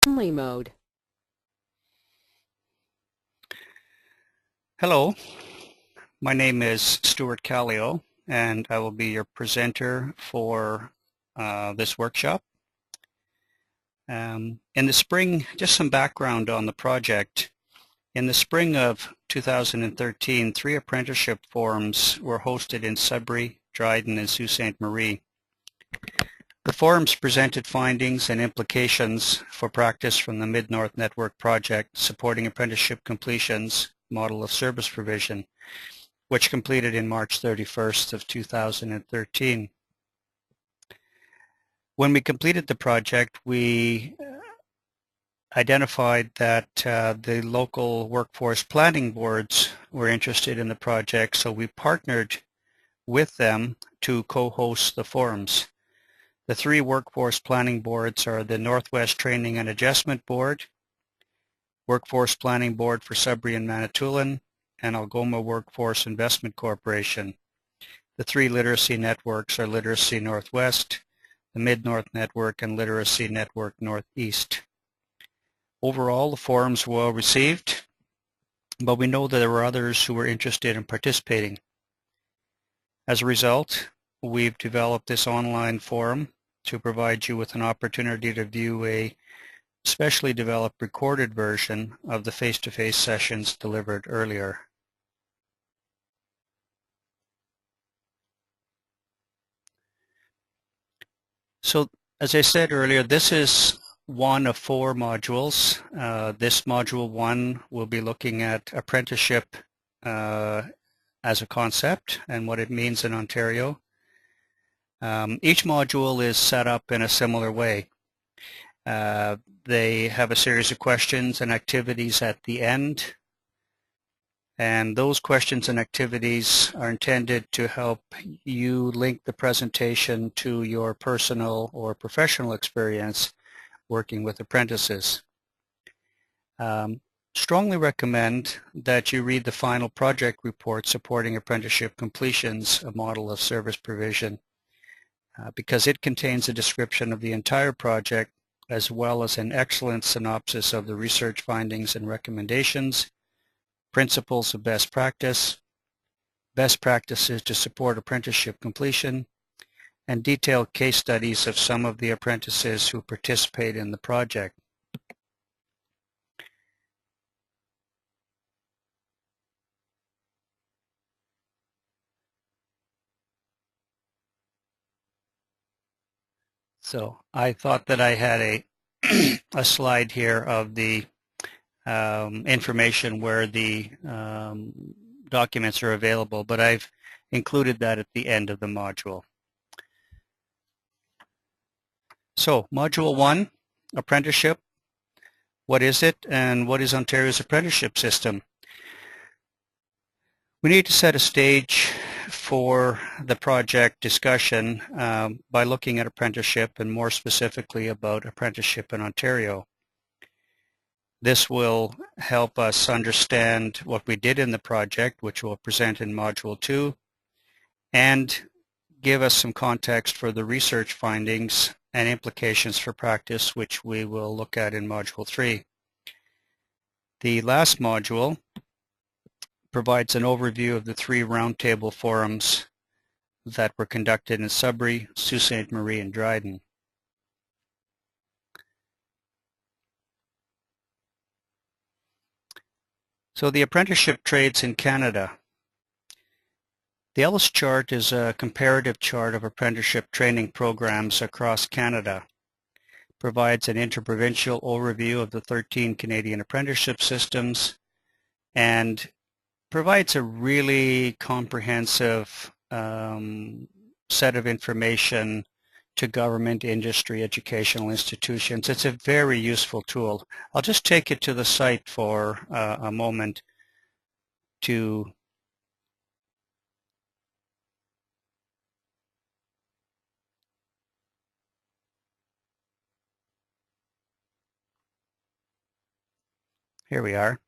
Only mode. Hello, my name is Stuart Callio, and I will be your presenter for this workshop. In the spring, just some background on the project. In the spring of 2013, 3 apprenticeship forums were hosted in Sudbury, Dryden, and Sault Ste. Marie. The forums presented findings and implications for practice from the Mid-North Network project supporting apprenticeship completions model of service provision, which completed in March 31st of 2013. When we completed the project, we identified that the local workforce planning boards were interested in the project, so we partnered with them to co-host the forums. The 3 workforce planning boards are the Northwest Training and Adjustment Board, Workforce Planning Board for Sudbury and Manitoulin, and Algoma Workforce Investment Corporation. The 3 literacy networks are Literacy Northwest, the Mid-North Network, and Literacy Network Northeast. Overall, the forums were well received, but we know that there were others who were interested in participating. As a result, we've developed this online forum to provide you with an opportunity to view a specially developed recorded version of the face-to-face sessions delivered earlier. So, as I said earlier, this is one of 4 modules. This module 1 will be looking at apprenticeship as a concept and what it means in Ontario. Each module is set up in a similar way. They have a series of questions and activities at the end, and those questions and activities are intended to help you link the presentation to your personal or professional experience working with apprentices. Strongly recommend that you read the final project report supporting apprenticeship completions, a model of service provision, because it contains a description of the entire project as well as an excellent synopsis of the research findings and recommendations, principles of best practice, best practices to support apprenticeship completion, and detailed case studies of some of the apprentices who participate in the project. So I thought that I had a slide here of the information where the documents are available, but I've included that at the end of the module. So, Module 1, Apprenticeship. What is it, and what is Ontario's apprenticeship system? We need to set a stage for the project discussion by looking at apprenticeship and more specifically about apprenticeship in Ontario. This will help us understand what we did in the project, which we'll present in Module 2, and give us some context for the research findings and implications for practice, which we will look at in Module 3. The last module provides an overview of the 3 roundtable forums that were conducted in Sudbury, Sault Ste. Marie, and Dryden. So the apprenticeship trades in Canada. The Ellis chart is a comparative chart of apprenticeship training programs across Canada. It provides an interprovincial overview of the 13 Canadian apprenticeship systems and provides a really comprehensive set of information to government, industry, educational institutions. It's a very useful tool. I'll just take you to the site for a moment to here we are.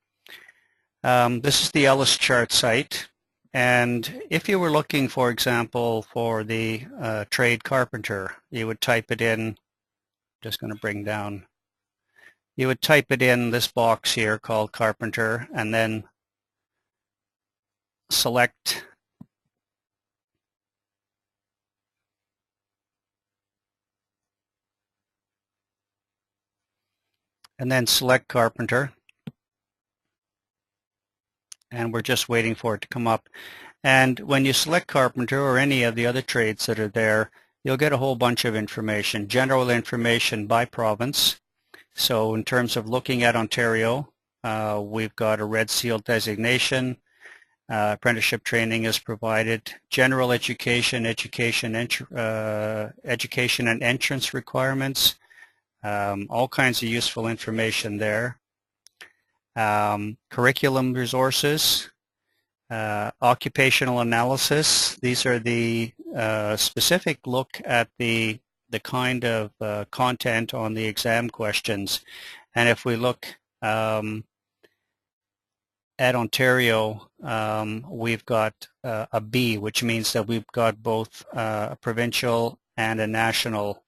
This is the Ellis chart site, and if you were looking, for example, for the trade carpenter, you would type it in. Just going to bring down You would type it in this box here called carpenter and then select carpenter, and we're just waiting for it to come up. And when you select carpenter or any of the other trades that are there, you'll get a whole bunch of information, general information by province. So in terms of looking at Ontario, we've got a red seal designation. Apprenticeship training is provided. General education, education and entrance requirements. All kinds of useful information there. Curriculum resources, occupational analysis. These are the specific look at the kind of content on the exam questions. And if we look at Ontario, we've got a B, which means that we've got both a provincial and a national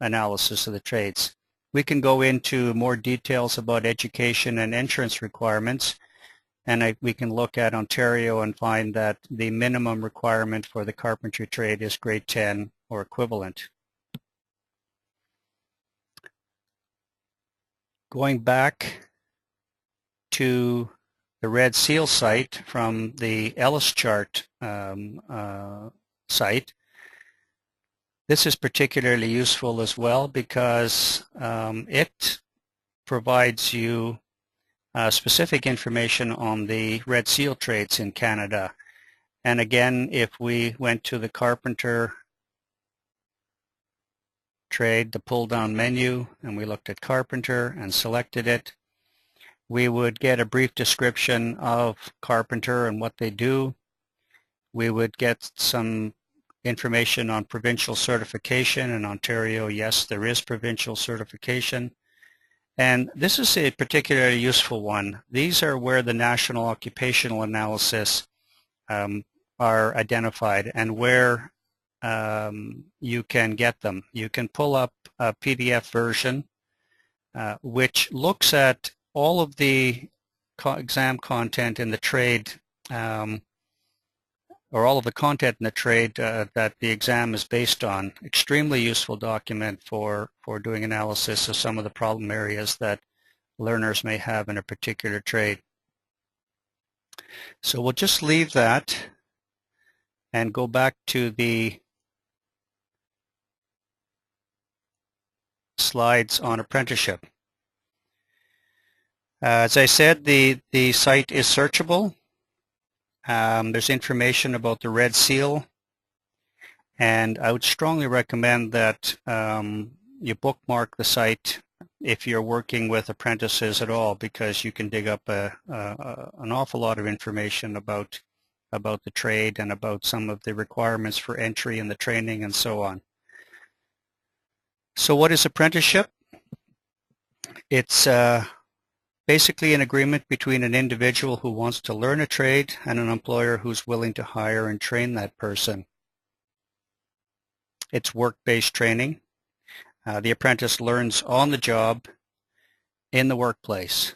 analysis of the trades. We can go into more details about education and entrance requirements, and we can look at Ontario and find that the minimum requirement for the carpentry trade is grade 10 or equivalent. Going back to the Red Seal site from the Ellis chart site, this is particularly useful as well because it provides you specific information on the Red Seal trades in Canada. And again, if we went to the carpenter trade, the pull-down menu, and we looked at carpenter and selected it, we would get a brief description of carpenter and what they do. We would get some information on provincial certification. In Ontario, yes, there is provincial certification. And this is a particularly useful one. These are where the national occupational analysis are identified and where you can get them. You can pull up a PDF version which looks at all of the exam content in the trade, or all of the content in the trade that the exam is based on. Extremely useful document for doing analysis of some of the problem areas that learners may have in a particular trade. So we'll just leave that and go back to the slides on apprenticeship. As I said, the site is searchable. There's information about the Red Seal, and I would strongly recommend that you bookmark the site if you're working with apprentices at all, because you can dig up an awful lot of information about the trade and about some of the requirements for entry and the training and so on. So what is apprenticeship? It's basically an agreement between an individual who wants to learn a trade and an employer who's willing to hire and train that person. It's work-based training. The apprentice learns on the job in the workplace.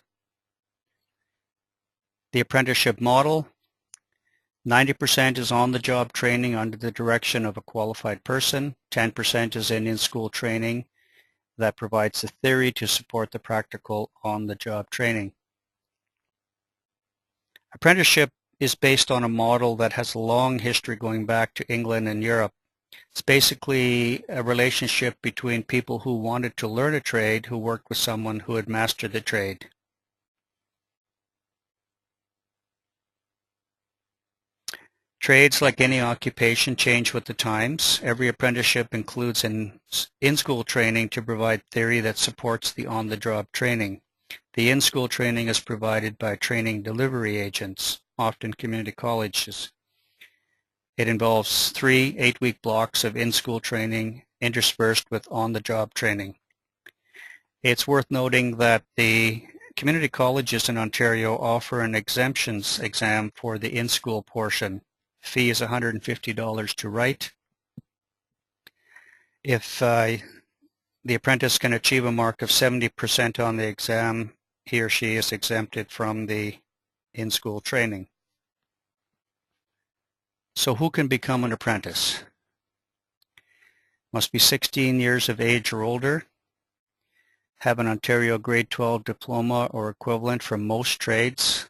The apprenticeship model, 90% is on-the-job training under the direction of a qualified person. 10% is in-school training that provides the theory to support the practical on-the-job training. Apprenticeship is based on a model that has a long history going back to England and Europe. It's basically a relationship between people who wanted to learn a trade who worked with someone who had mastered the trade. Trades, like any occupation, change with the times. Every apprenticeship includes an in-school training to provide theory that supports the on-the-job training. The in-school training is provided by training delivery agents, often community colleges. It involves 3 8-week blocks of in-school training interspersed with on-the-job training. It's worth noting that the community colleges in Ontario offer an exemptions exam for the in-school portion. Fee is $150 to write. If the apprentice can achieve a mark of 70% on the exam, he or she is exempted from the in-school training. So who can become an apprentice? Must be 16 years of age or older, have an Ontario grade 12 diploma or equivalent from most trades.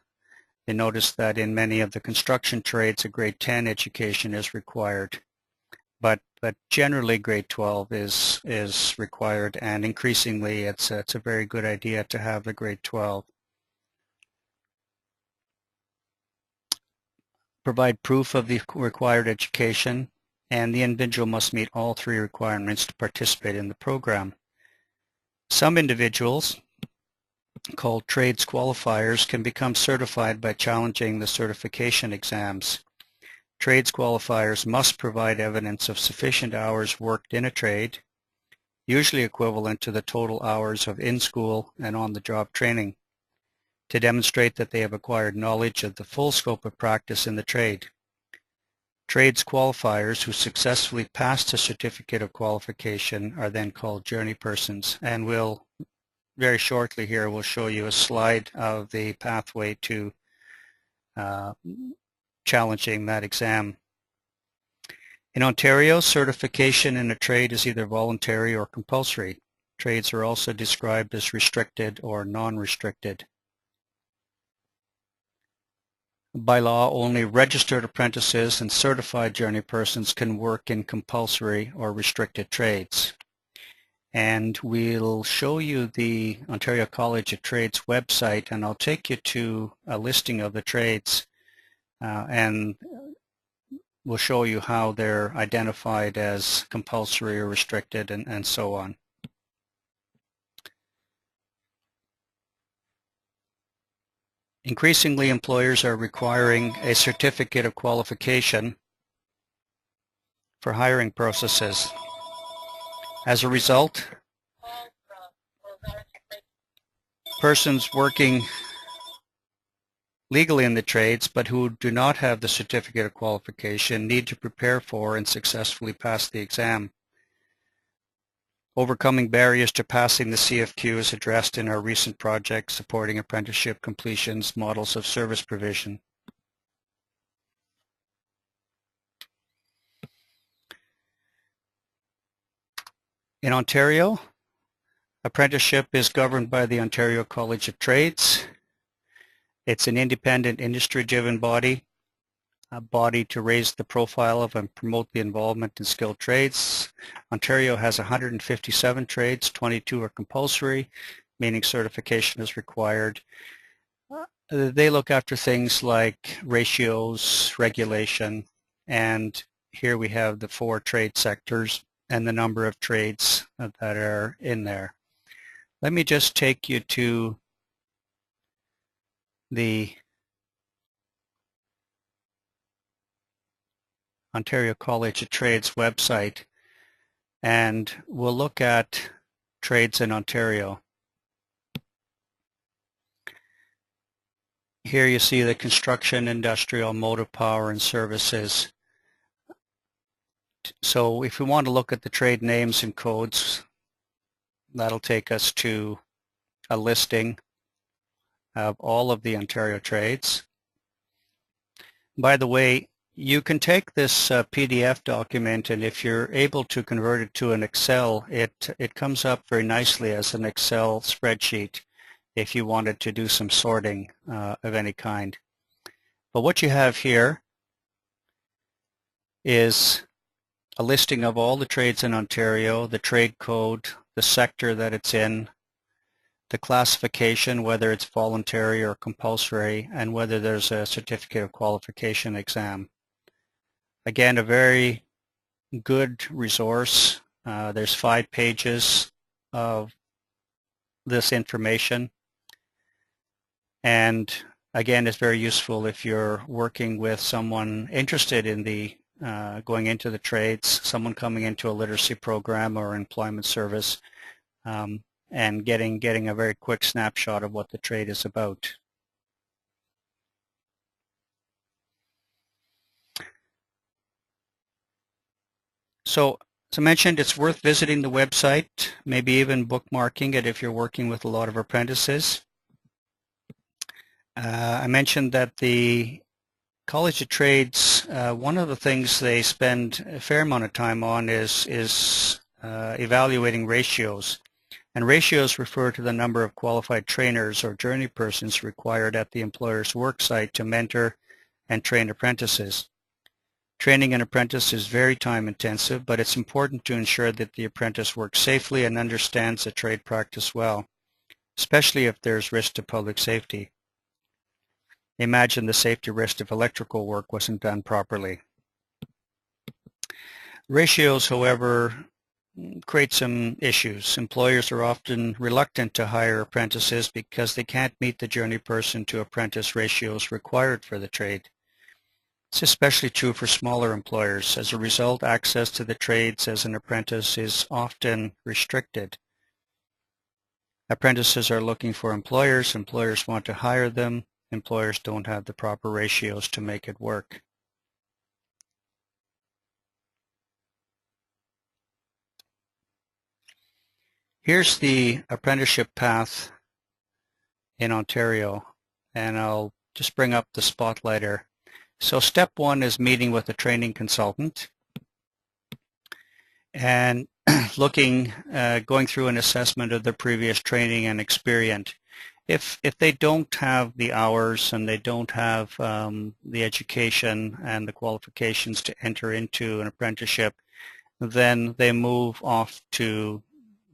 You notice that in many of the construction trades a grade 10 education is required, but generally grade 12 is required, and increasingly it's a very good idea to have the grade 12. Provide proof of the required education, and the individual must meet all three requirements to participate in the program. Some individuals, called trades qualifiers, can become certified by challenging the certification exams. Trades qualifiers must provide evidence of sufficient hours worked in a trade, usually equivalent to the total hours of in-school and on-the-job training, to demonstrate that they have acquired knowledge of the full scope of practice in the trade. Trades qualifiers who successfully pass the certificate of qualification are then called journey persons, and we'll very shortly here we'll show you a slide of the pathway to challenging that exam. In Ontario, certification in a trade is either voluntary or compulsory. Trades are also described as restricted or non-restricted. By law, only registered apprentices and certified journey persons can work in compulsory or restricted trades. And we'll show you the Ontario College of Trades website, and I'll take you to a listing of the trades, and we'll show you how they're identified as compulsory or restricted and so on. Increasingly, employers are requiring a certificate of qualification for hiring processes. As a result, persons working legally in the trades but who do not have the certificate of qualification need to prepare for and successfully pass the exam. Overcoming barriers to passing the CFQ is addressed in our recent project supporting apprenticeship completions, models of service provision. In Ontario, apprenticeship is governed by the Ontario College of Trades. It's an independent industry-driven body, a body to raise the profile of and promote the involvement in skilled trades. Ontario has 157 trades, 22 are compulsory, meaning certification is required. They look after things like ratios, regulation, and here we have the 4 trade sectors and the number of trades that are in there. Let me just take you to the Ontario College of Trades website, and we'll look at trades in Ontario. Here you see the construction, industrial, motive power, and services. So if we want to look at the trade names and codes, that'll take us to a listing of all of the Ontario trades. By the way, you can take this PDF document, and if you're able to convert it to an Excel, it comes up very nicely as an Excel spreadsheet if you wanted to do some sorting of any kind. But what you have here is a listing of all the trades in Ontario, the trade code, the sector that it's in, the classification, whether it's voluntary or compulsory, and whether there's a certificate of qualification exam. Again, a very good resource. There's 5 pages of this information, and again, it's very useful if you're working with someone interested in the going into the trades, someone coming into a literacy program or employment service, and getting a very quick snapshot of what the trade is about. So As I mentioned, it's worth visiting the website, maybe even bookmarking it if you're working with a lot of apprentices. I mentioned that the College of Trades, one of the things they spend a fair amount of time on is evaluating ratios. And ratios refer to the number of qualified trainers or journey persons required at the employer's work site to mentor and train apprentices. Training an apprentice is very time intensive, but it's important to ensure that the apprentice works safely and understands the trade practice well, especially if there's risk to public safety. Imagine the safety risk if electrical work wasn't done properly. Ratios, however, create some issues. Employers are often reluctant to hire apprentices because they can't meet the journey person to apprentice ratios required for the trade. It's especially true for smaller employers. As a result, access to the trades as an apprentice is often restricted. Apprentices are looking for employers. Employers want to hire them. Employers don't have the proper ratios to make it work. Here's the apprenticeship path in Ontario, and I'll just bring up the spotlighter. So step one is meeting with a training consultant and going through an assessment of their previous training and experience. If they don't have the hours and they don't have the education and the qualifications to enter into an apprenticeship, then they move off to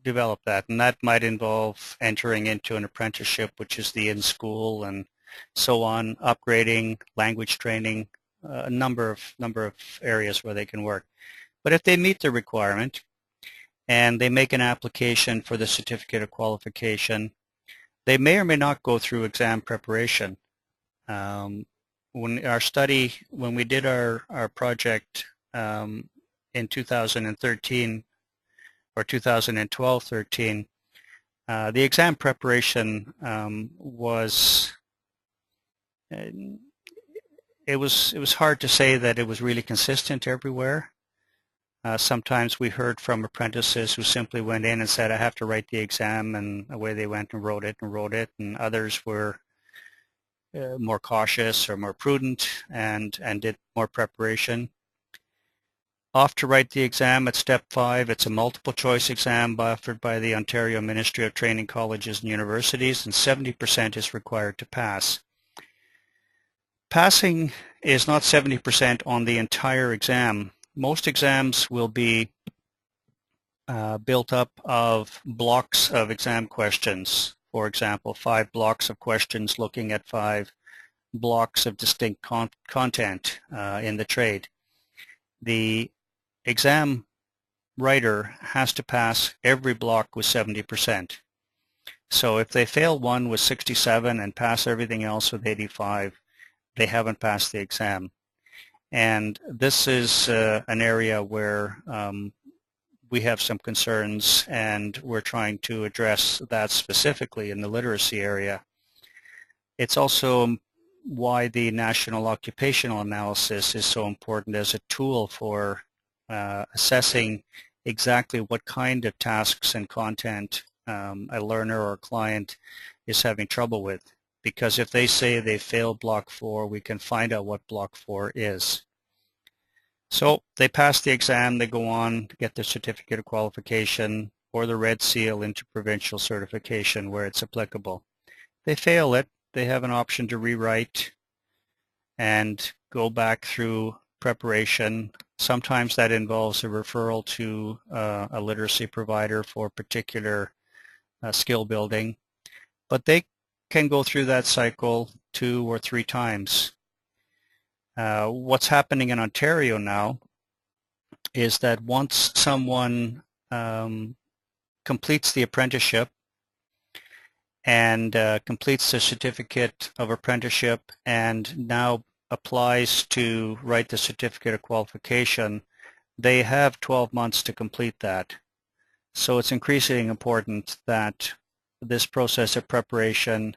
develop that. And that might involve entering into an apprenticeship, which is the in-school and so on, upgrading, language training, a number of areas where they can work. But if they meet the requirement and they make an application for the certificate of qualification, they may or may not go through exam preparation. When we did our project in 2013 or 2012-13, the exam preparation was hard to say that it was really consistent everywhere. Sometimes we heard from apprentices who simply went in and said, I have to write the exam, and away they went and wrote it, and others were more cautious or more prudent and did more preparation. Off to write the exam at step 5. It's a multiple choice exam offered by the Ontario Ministry of Training Colleges and Universities, and 70% is required to pass. Passing is not 70% on the entire exam. Most exams will be built up of blocks of exam questions. For example, 5 blocks of questions looking at 5 blocks of distinct content in the trade. The exam writer has to pass every block with 70%. So if they fail one with 67 and pass everything else with 85, they haven't passed the exam. And this is an area where we have some concerns, and we're trying to address that specifically in the literacy area. It's also why the National Occupational Analysis is so important as a tool for assessing exactly what kind of tasks and content a learner or a client is having trouble with. Because if they say they failed block 4, we can find out what block 4 is. So they pass the exam, they go on to get their certificate of qualification or the red seal into provincial certification where it's applicable. They fail it, they have an option to rewrite and go back through preparation. Sometimes that involves a referral to a literacy provider for particular skill building, but they can go through that cycle 2 or 3 times. What's happening in Ontario now is that once someone completes the apprenticeship and completes the certificate of apprenticeship and now applies to write the certificate of qualification, they have 12 months to complete that. So it's increasingly important that this process of preparation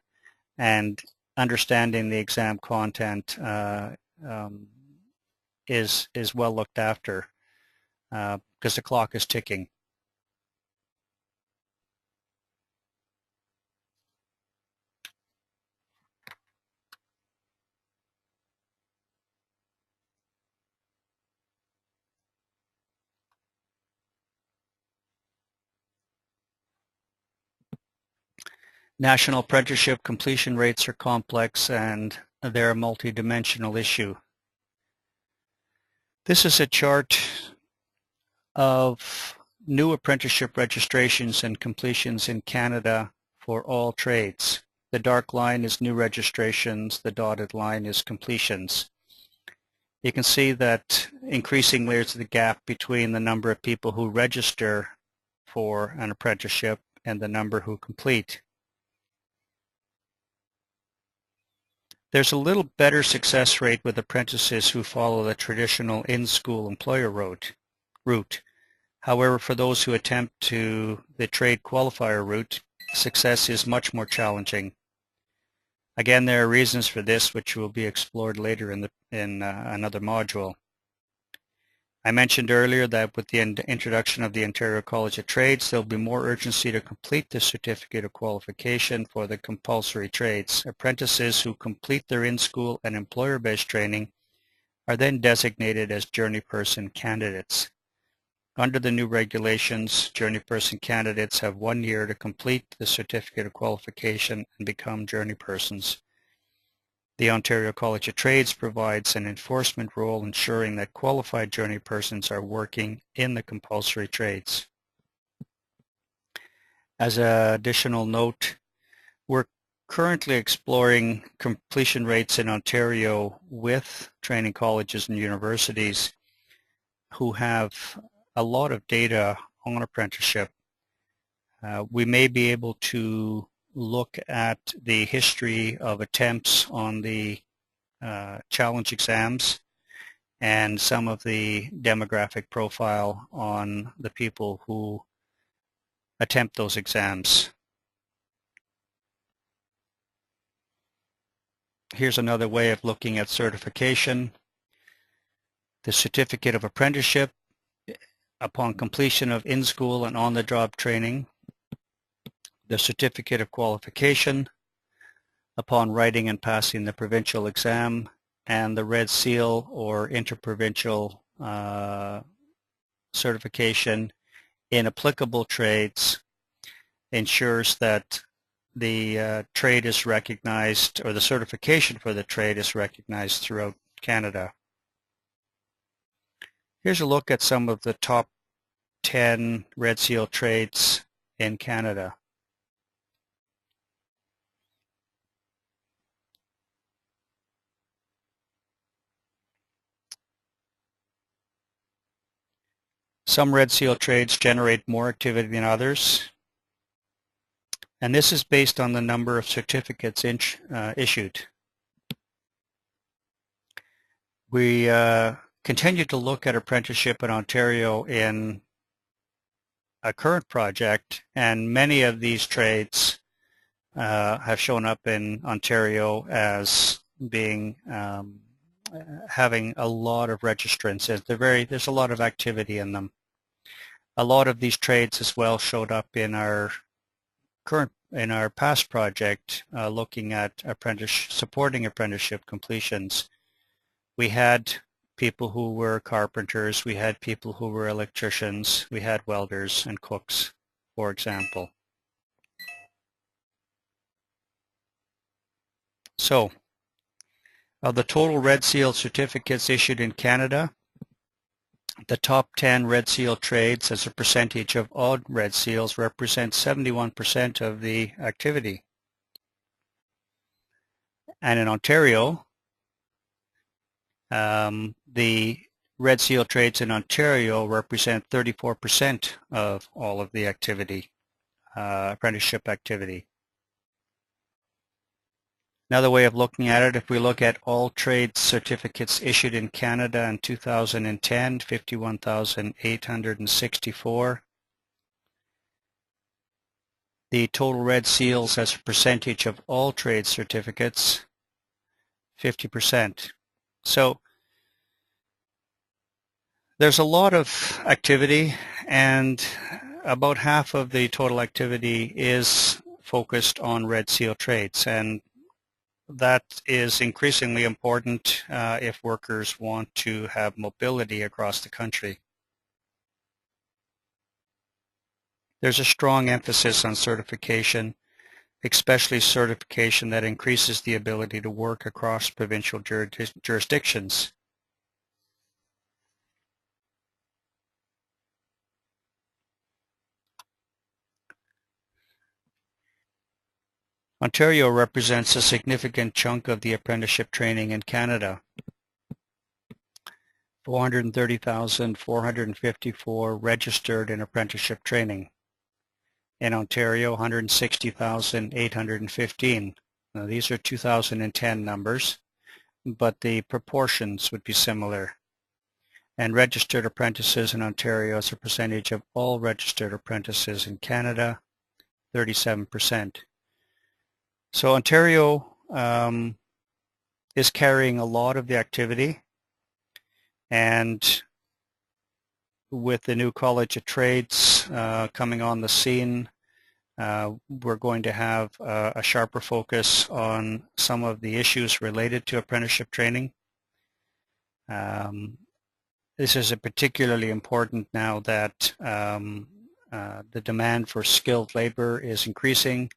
and understanding the exam content is well looked after. because the clock is ticking. National apprenticeship completion rates are complex and they're a multidimensional issue. This is a chart of new apprenticeship registrations and completions in Canada for all trades. The dark line is new registrations, the dotted line is completions. You can see that increasingly there's the gap between the number of people who register for an apprenticeship and the number who complete. There's a little better success rate with apprentices who follow the traditional in-school employer route. However, for those who attempt the trade qualifier route, success is much more challenging. Again, there are reasons for this which will be explored later in another module. I mentioned earlier that with the introduction of the Ontario College of Trades, there will be more urgency to complete the Certificate of Qualification for the compulsory trades. Apprentices who complete their in-school and employer-based training are then designated as journeyperson candidates. Under the new regulations, journeyperson candidates have 1 year to complete the Certificate of Qualification and become journeypersons. The Ontario College of Trades provides an enforcement role ensuring that qualified journeypersons are working in the compulsory trades. As an additional note, we're currently exploring completion rates in Ontario with training colleges and universities who have a lot of data on apprenticeship. We may be able to look at the history of attempts on the challenge exams and some of the demographic profile on the people who attempt those exams. Here's another way of looking at certification. The Certificate of Apprenticeship upon completion of in-school and on-the-job training. The Certificate of Qualification upon writing and passing the provincial exam, and the Red Seal or interprovincial certification in applicable trades ensures that the trade is recognized, or the certification for the trade is recognized throughout Canada. Here's a look at some of the top 10 Red Seal trades in Canada. Some Red Seal trades generate more activity than others, and this is based on the number of certificates issued. We continue to look at apprenticeship in Ontario in a current project, and many of these trades have shown up in Ontario as being having a lot of registrants. There's a lot of activity in them. A lot of these trades as well showed up in our past project looking at supporting apprenticeship completions. We had people who were carpenters, we had people who were electricians, we had welders and cooks, for example. So, of the total Red Seal certificates issued in Canada, the top 10 Red Seal trades as a percentage of all Red Seals represent 71% of the activity. And in Ontario, the Red Seal trades in Ontario represent 34% of all of the activity, apprenticeship activity. Another way of looking at it, if we look at all trade certificates issued in Canada in 2010, 51,864. The total Red Seals as a percentage of all trade certificates, 50%. So There's a lot of activity, and about half of the total activity is focused on Red Seal trades, and that is increasingly important if workers want to have mobility across the country. There's a strong emphasis on certification, especially certification that increases the ability to work across provincial jurisdictions. Ontario represents a significant chunk of the apprenticeship training in Canada. 430,454 registered in apprenticeship training. In Ontario, 160,815. Now, these are 2010 numbers, but the proportions would be similar. And registered apprentices in Ontario as a percentage of all registered apprentices in Canada, 37%. So Ontario is carrying a lot of the activity, and with the new College of Trades coming on the scene, we're going to have a sharper focus on some of the issues related to apprenticeship training. This is particularly important now that the demand for skilled labor is increasing,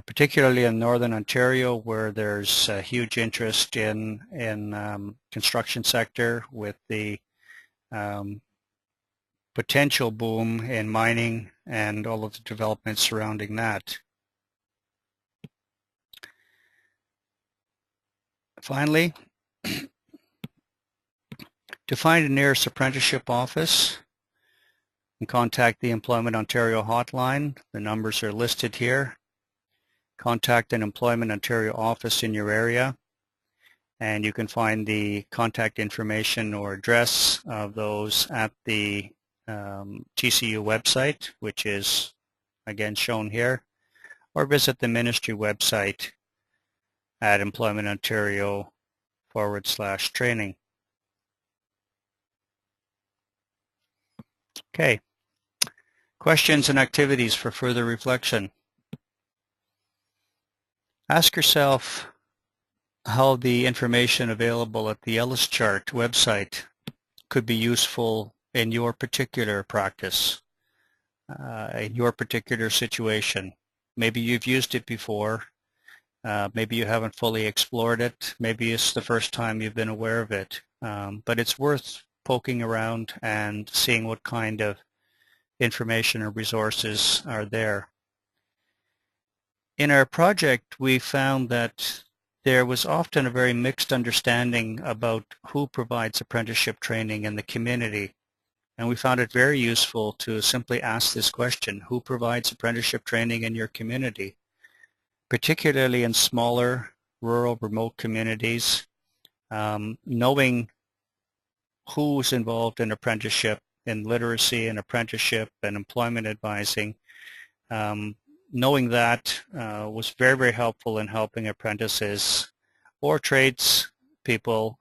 particularly in Northern Ontario, where there's a huge interest in construction sector with the potential boom in mining and all of the developments surrounding that. Finally, to find a nearest apprenticeship office and contact the Employment Ontario hotline. The numbers are listed here. Contact an Employment Ontario office in your area, and you can find the contact information or address of those at the TCU website, which is again shown here, or visit the ministry website at employmentontario.com/training. Okay, questions and activities for further reflection. Ask yourself how the information available at the Ellis Chart website could be useful in your particular practice, in your particular situation. Maybe you've used it before, maybe you haven't fully explored it, maybe it's the first time you've been aware of it, but it's worth poking around and seeing what kind of information or resources are there. In our project, we found that there was often a very mixed understanding about who provides apprenticeship training in the community. And we found it very useful to simply ask this question: who provides apprenticeship training in your community? Particularly in smaller, rural, remote communities, knowing who's involved in apprenticeship, in literacy and apprenticeship and employment advising, knowing that was very, very helpful in helping apprentices or trades people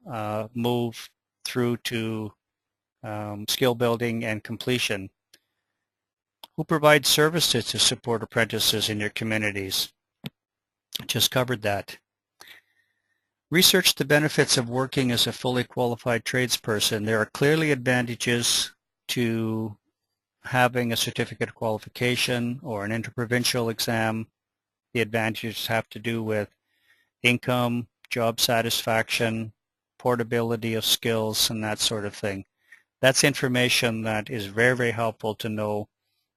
move through to skill building and completion. Who provides services to support apprentices in your communities? Just covered that. Research the benefits of working as a fully qualified tradesperson. There are clearly advantages to having a certificate of qualification or an interprovincial exam. The advantages have to do with income, job satisfaction, portability of skills, and that sort of thing. That's information that is very, very helpful to know,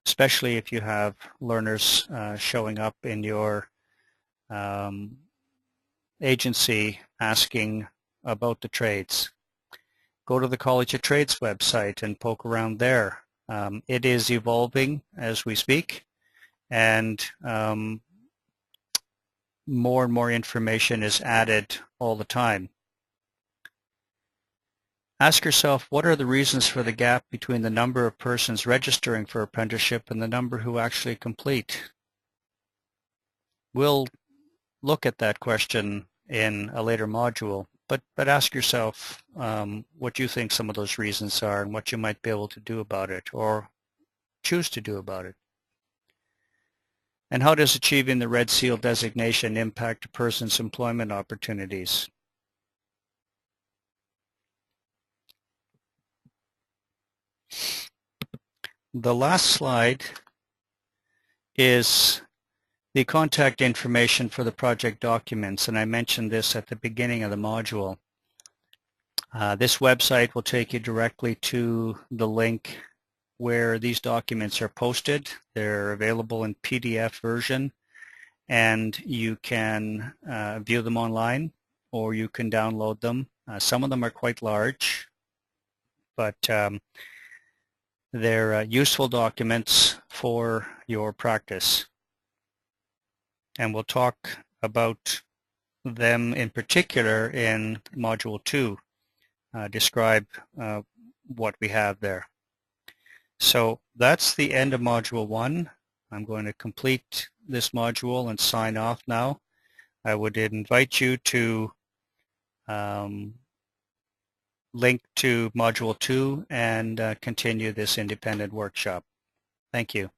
especially if you have learners showing up in your agency asking about the trades. Go to the College of Trades website and poke around there. It is evolving as we speak, and more and more information is added all the time. Ask yourself, what are the reasons for the gap between the number of persons registering for apprenticeship and the number who actually complete? We'll look at that question in a later module. but ask yourself what you think some of those reasons are and what you might be able to do about it or choose to do about it. And how does achieving the Red Seal designation impact a person's employment opportunities? The last slide is the contact information for the project documents, and I mentioned this at the beginning of the module. This website will take you directly to the link where these documents are posted. They're available in PDF version, and you can view them online or you can download them. Some of them are quite large, but they're useful documents for your practice. And we'll talk about them in particular in Module 2, describe what we have there. So that's the end of Module 1. I'm going to complete this module and sign off now. I would invite you to link to Module 2 and continue this independent workshop. Thank you.